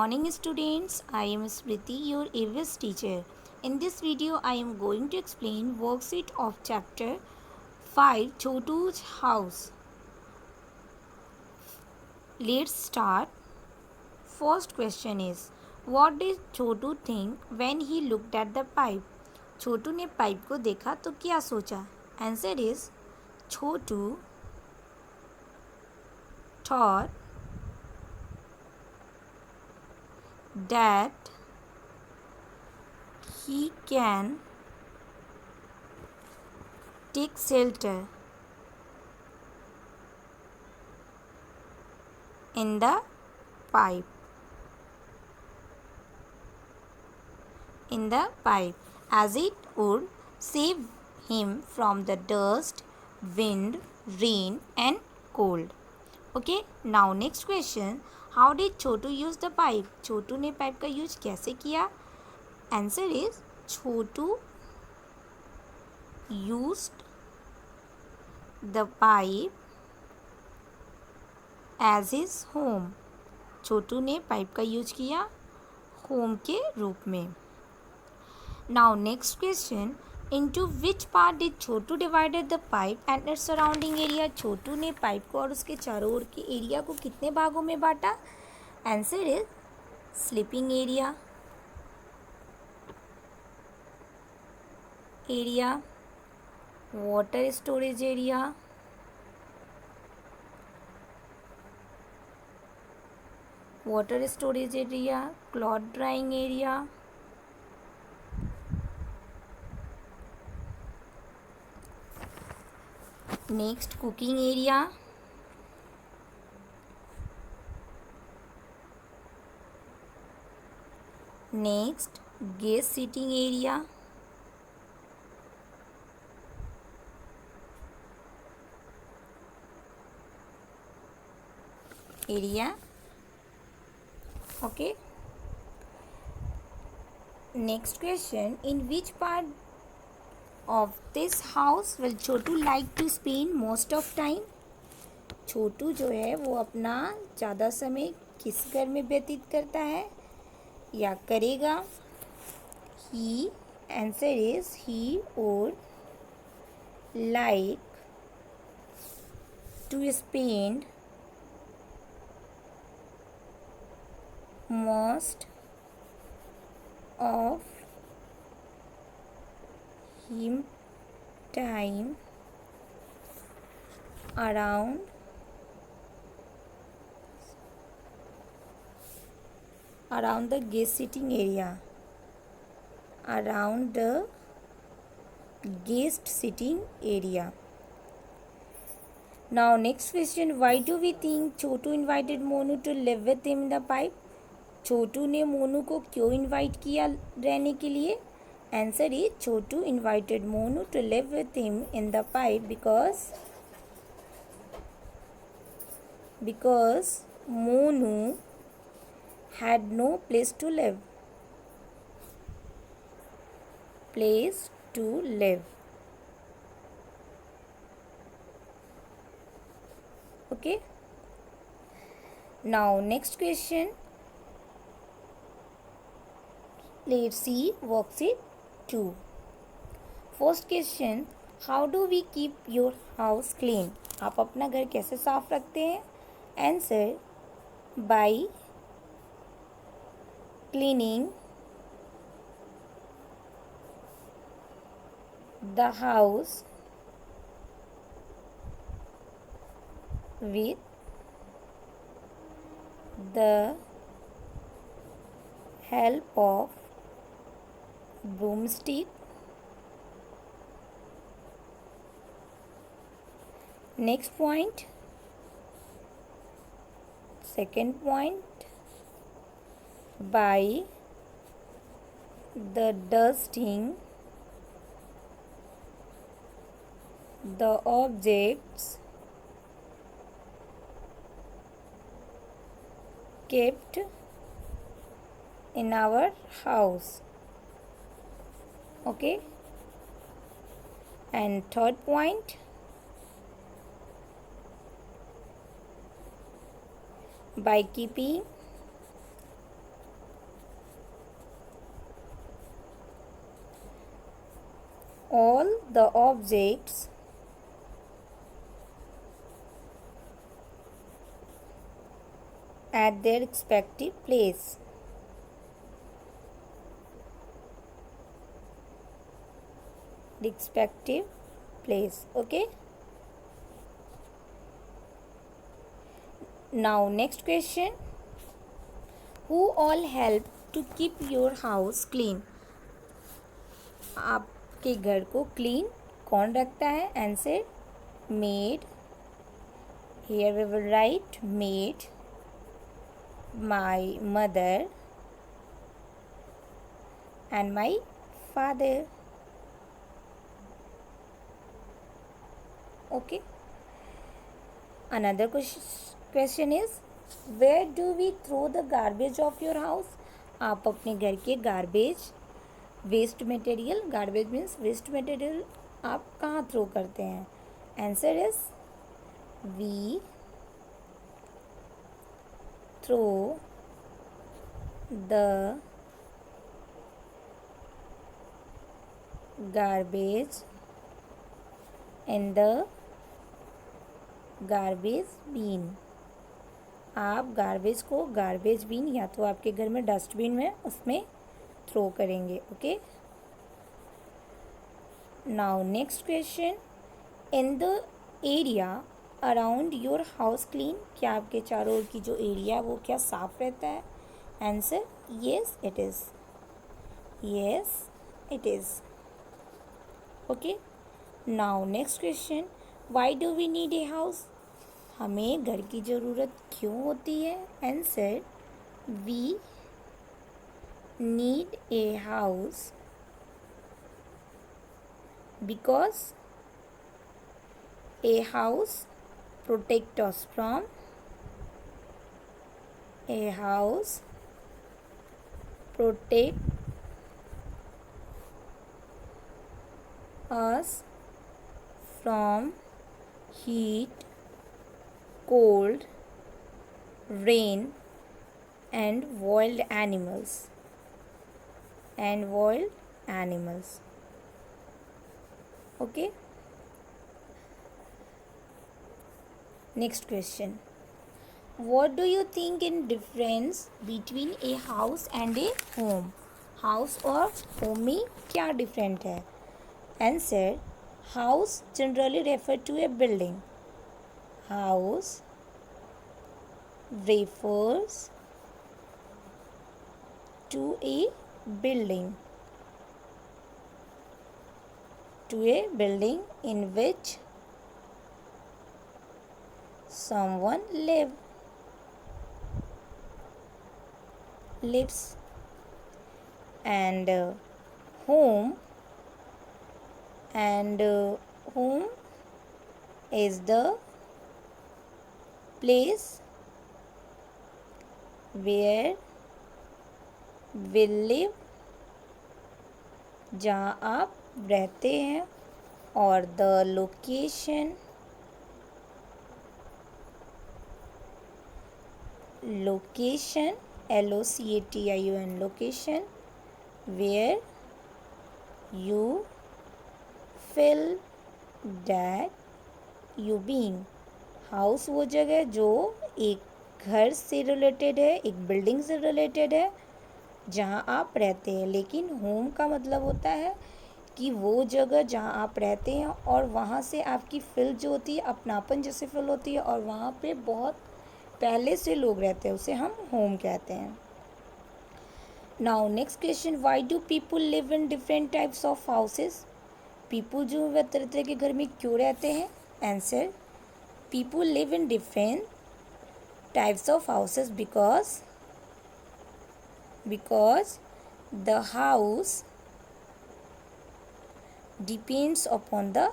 Morning students, I am Smriti, your EVS teacher. In this video, I am going to explain worksheet of chapter 5 Chotu's house. Let's start. First question is, what did Chotu think when he looked at the pipe? छोटू ने pipe को देखा तो क्या सोचा? Answer is, Chhotu thought that he can take shelter in the pipe. As it would save him from the dust, wind, rain and cold. Okay, now next question. How did Chotu use the pipe? छोटू ने pipe का use कैसे किया? Answer is, Chhotu used the pipe as his home. छोटू ने pipe का use किया home के रूप में. Now next question. Into which part did Chhotu divided the pipe and its surrounding area? छोटू ने पाइप को और उसके चारों ओर के एरिया को कितने भागों में बांटा? Answer is, sleeping area, water storage area, cloth drying area, next cooking area, next guest sitting area, okay. Next question. In which part of this house will Chhotu like to spend most of time? छोटू जो है वो अपना ज़्यादा समय किस घर में व्यतीत करता है या करेगा? Answer is, he would like to spend most of him time around the guest sitting area. Now next question. Why do we think Chhotu invited Monu to live with him in the pipe? छोटू ने मोनू को क्यों invite किया रहने के लिए? Answer is, Chhotu invited Monu to live with him in the pipe because Monu had no place to live. Okay. Now next question. Let's see worksheet 2. First question. How do we keep your house clean? आप अपना घर कैसे साफ रखते हैं? Answer, by cleaning the house with the help of broomstick. Next point, second point, by the dusting the objects kept in our house. Okay. And third point, by keeping all the objects at their respective place. Respective place. Okay. Now next question. Who all help to keep your house clean? आपके घर को clean कौन रखता है? Answer made. Here we will write maid, my mother and my father. Okay. Another question is, where do we throw the garbage of your house? आप अपने घर के garbage, waste material, garbage means waste material, आप कहाँ throw करते हैं? Answer is we throw the garbage in the garbage bin. आप garbage को गार्बेज बिन या तो आपके घर में डस्टबिन में उसमें थ्रो करेंगे. Okay. Now next question. In the area around your house clean. क्या आपके चारों ओर की जो एरिया वो क्या साफ रहता है? Answer yes it is. Yes it is. Okay. Now next question. Why do we need a house? हमें घर की ज़रूरत क्यों होती है? Answer we need a house because a house protect us from a house protect us from heat, cold, rain and wild animals. Okay. Next question. What do you think in difference between a house and a home? House और home में क्या different है? Answer. House generally refer to a building. House refers to a building. To a building in which someone lives. And home is the place where we live, जहाँ आप रहते हैं, और the location location location where you feel that you being. House वो जगह जो एक घर से रिलेटेड है, एक बिल्डिंग से रिलेटेड है जहाँ आप रहते हैं. लेकिन होम का मतलब होता है कि वो जगह जहाँ आप रहते हैं और वहाँ से आपकी फील जो होती है अपनापन जैसे फील होती है और वहाँ पे बहुत पहले से लोग रहते हैं, उसे हम होम कहते हैं. Now next question. Why do people live in different types of houses? People जो वह तरह तरह के घर में क्यों रहते हैं? Answer. People live in different types of houses because the house depends upon the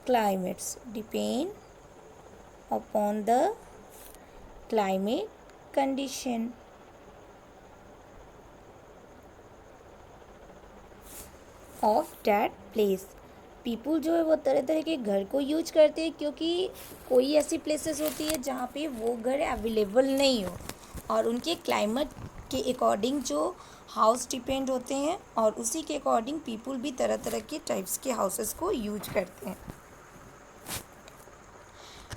climates, depend upon the climate condition. Of that place. People जो है वो तरह तरह के घर को यूज करते हैं क्योंकि कोई ऐसी प्लेसेस होती है जहाँ पे वो घर अवेलेबल नहीं हो और उनके क्लाइमेट के अकॉर्डिंग जो हाउस डिपेंड होते हैं और उसी के अकॉर्डिंग पीपल भी तरह तरह के टाइप्स के हाउसेस को यूज करते हैं.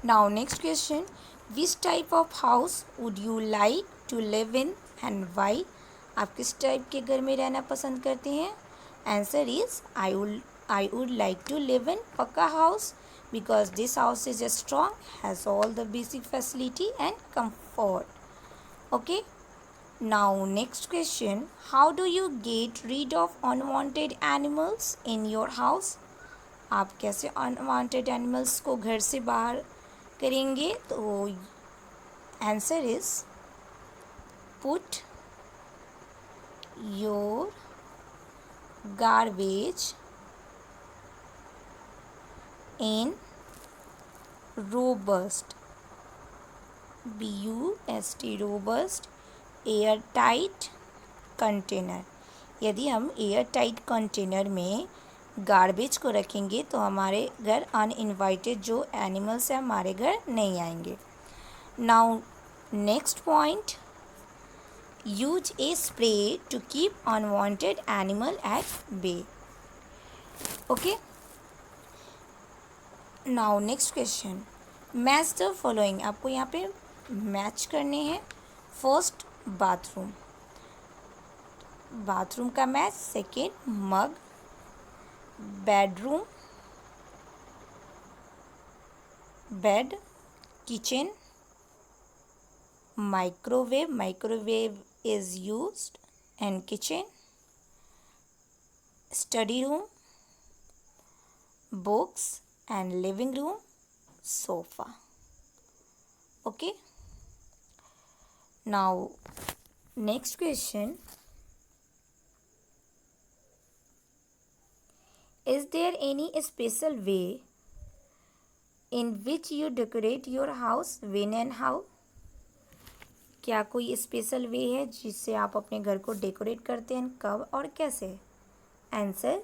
Now next question, which type of house would you like to live in and why? आप किस टाइप के घर में रहना पसंद करते हैं? Answer is I would like to live in pucca house because this house is strong, has all the basic facility and comfort. Okay, now next question, how do you get rid of unwanted animals in your house? आप कैसे unwanted animals को घर से बाहर करेंगे? तो answer is put your garbage in robust robust air tight container. यदि हम एयर टाइट कंटेनर में गार्बेज को रखेंगे तो हमारे घर अनइनवाइटेड जो एनिमल्स हैं हमारे घर नहीं आएंगे. Now next point, use a spray to keep unwanted animal at bay. Okay, now next question, match the following. आपको यहाँ पे मैच करने हैं. फर्स्ट बाथरूम का match. Second mug, bedroom, bed, kitchen, microwave is used in kitchen, study room, books and living room, sofa. Okay, now next question, is there any special way in which you decorate your house, when and how? क्या कोई special वे है जिससे आप अपने घर को decorate करते हैं, कब और कैसे? Answer,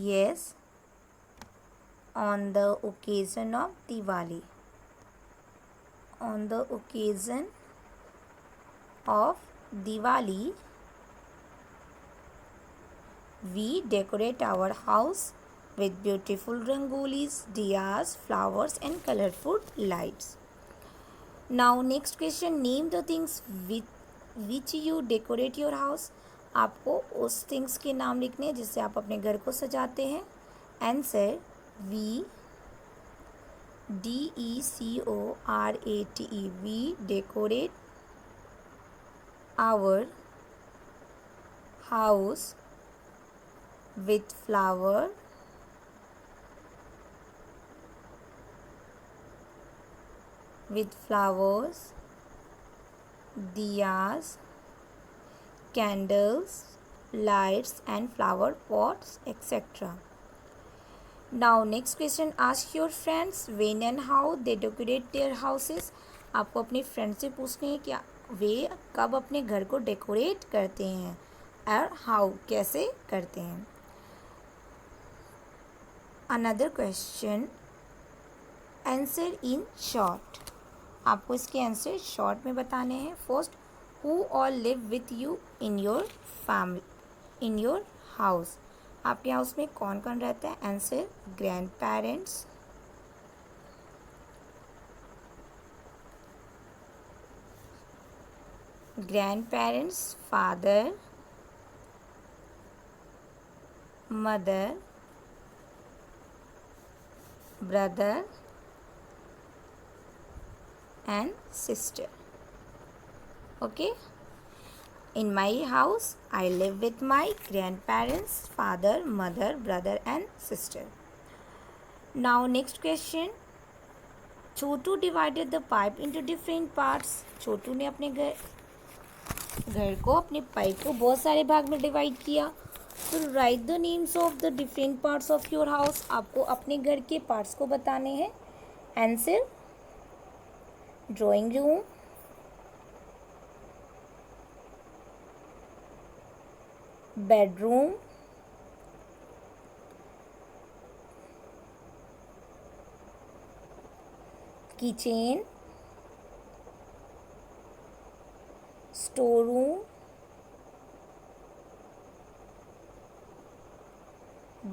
yes, on the occasion of Diwali. On the occasion of Diwali, we decorate our house with beautiful rangolis, diyas, flowers and colorful lights. Now next question, name the things with which you decorate your house. आपको उस things के नाम लिखने हैं जिससे आप अपने घर को सजाते हैं. Answer, we decorate, we decorate our house with flowers, diyas, candles, lights and flower pots, etc. Now next question, ask your friends when and how they decorate their houses. आपको अपने फ्रेंड से पूछने हैं कि वे कब अपने घर को डेकोरेट करते हैं और हाउ कैसे करते हैं. Another question, answer in short. आपको इसके आंसर शॉर्ट में बताने हैं. First, who all live with you in your family, in your house. आपके हाउस में कौन कौन रहता है? Answer, grand parents, father, mother, brother and sister. Okay, in my house I live with my grandparents, father, mother, brother and sister. Now next question, Chhotu divided the pipe into different parts. छोटू ने अपने घर को, अपने pipe को बहुत सारे भाग में डिवाइड किया. तो right the names of the different parts of your house. आपको अपने घर के पार्ट्स को बताने हैं. Answer, drawing room, bedroom, kitchen, store room,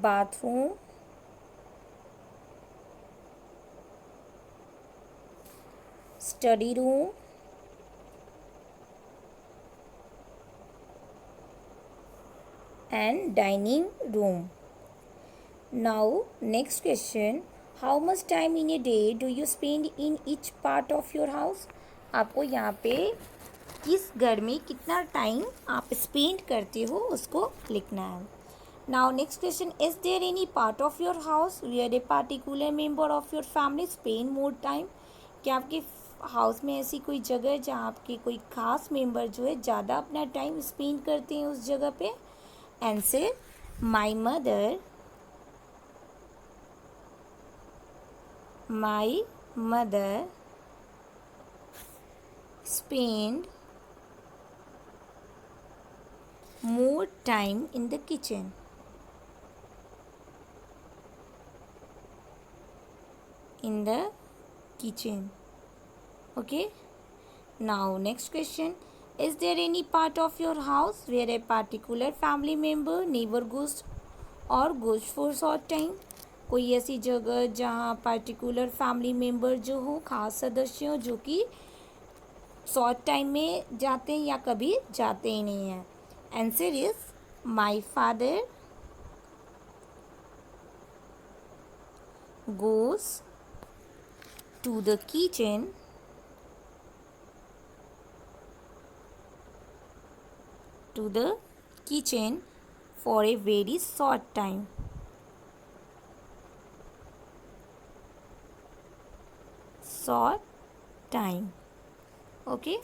bathroom, study room, and dining room. Now next question, how much time in a day do you spend in each part of your house? आपको यहाँ पे किस घर में कितना time आप spend करते हो उसको लिखना है. Now next question, is there any part of your house where a particular member of your family spend more time? क्या आपके हाउस में ऐसी कोई जगह है जहाँ आपके कोई खास मेंबर जो है ज़्यादा अपना टाइम स्पेंड करते हैं उस जगह पे? Answer, my mother spend more time in the kitchen. Okay. Now next question, is there any part of your house where a particular family member never goes for short time? कोई ऐसी जगह जहाँ particular family member जो हो, खास सदस्य हो, जो कि शॉर्ट टाइम में जाते हैं या कभी जाते ही नहीं हैं? Answer is, my father goes to the kitchen for a very short time. Okay.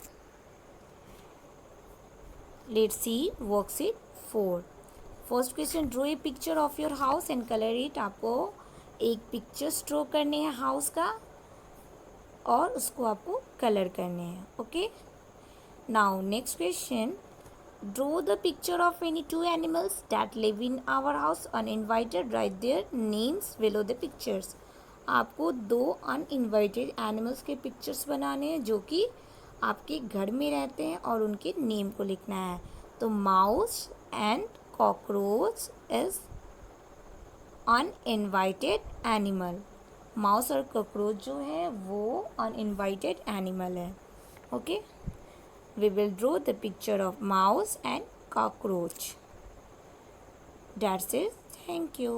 Let's see worksheet 4. First question, draw a picture of your house and color it. आपको एक पिक्चर ड्रॉ करने हैं हाउस का और उसको आपको colour करने हैं. Okay. Now next question, draw the picture of any two animals that live in our house uninvited. Write their names below the pictures. आपको दो अनइनवाइटेड एनिमल्स के पिक्चर्स बनाने हैं जो कि आपके घर में रहते हैं और उनके नेम को लिखना है. तो mouse and cockroach is uninvited animal. Mouse और कॉकरोच जो है वो अनइनवाइटेड एनिमल है. Okay. We will draw the picture of mouse and cockroach. That's it. Thank you.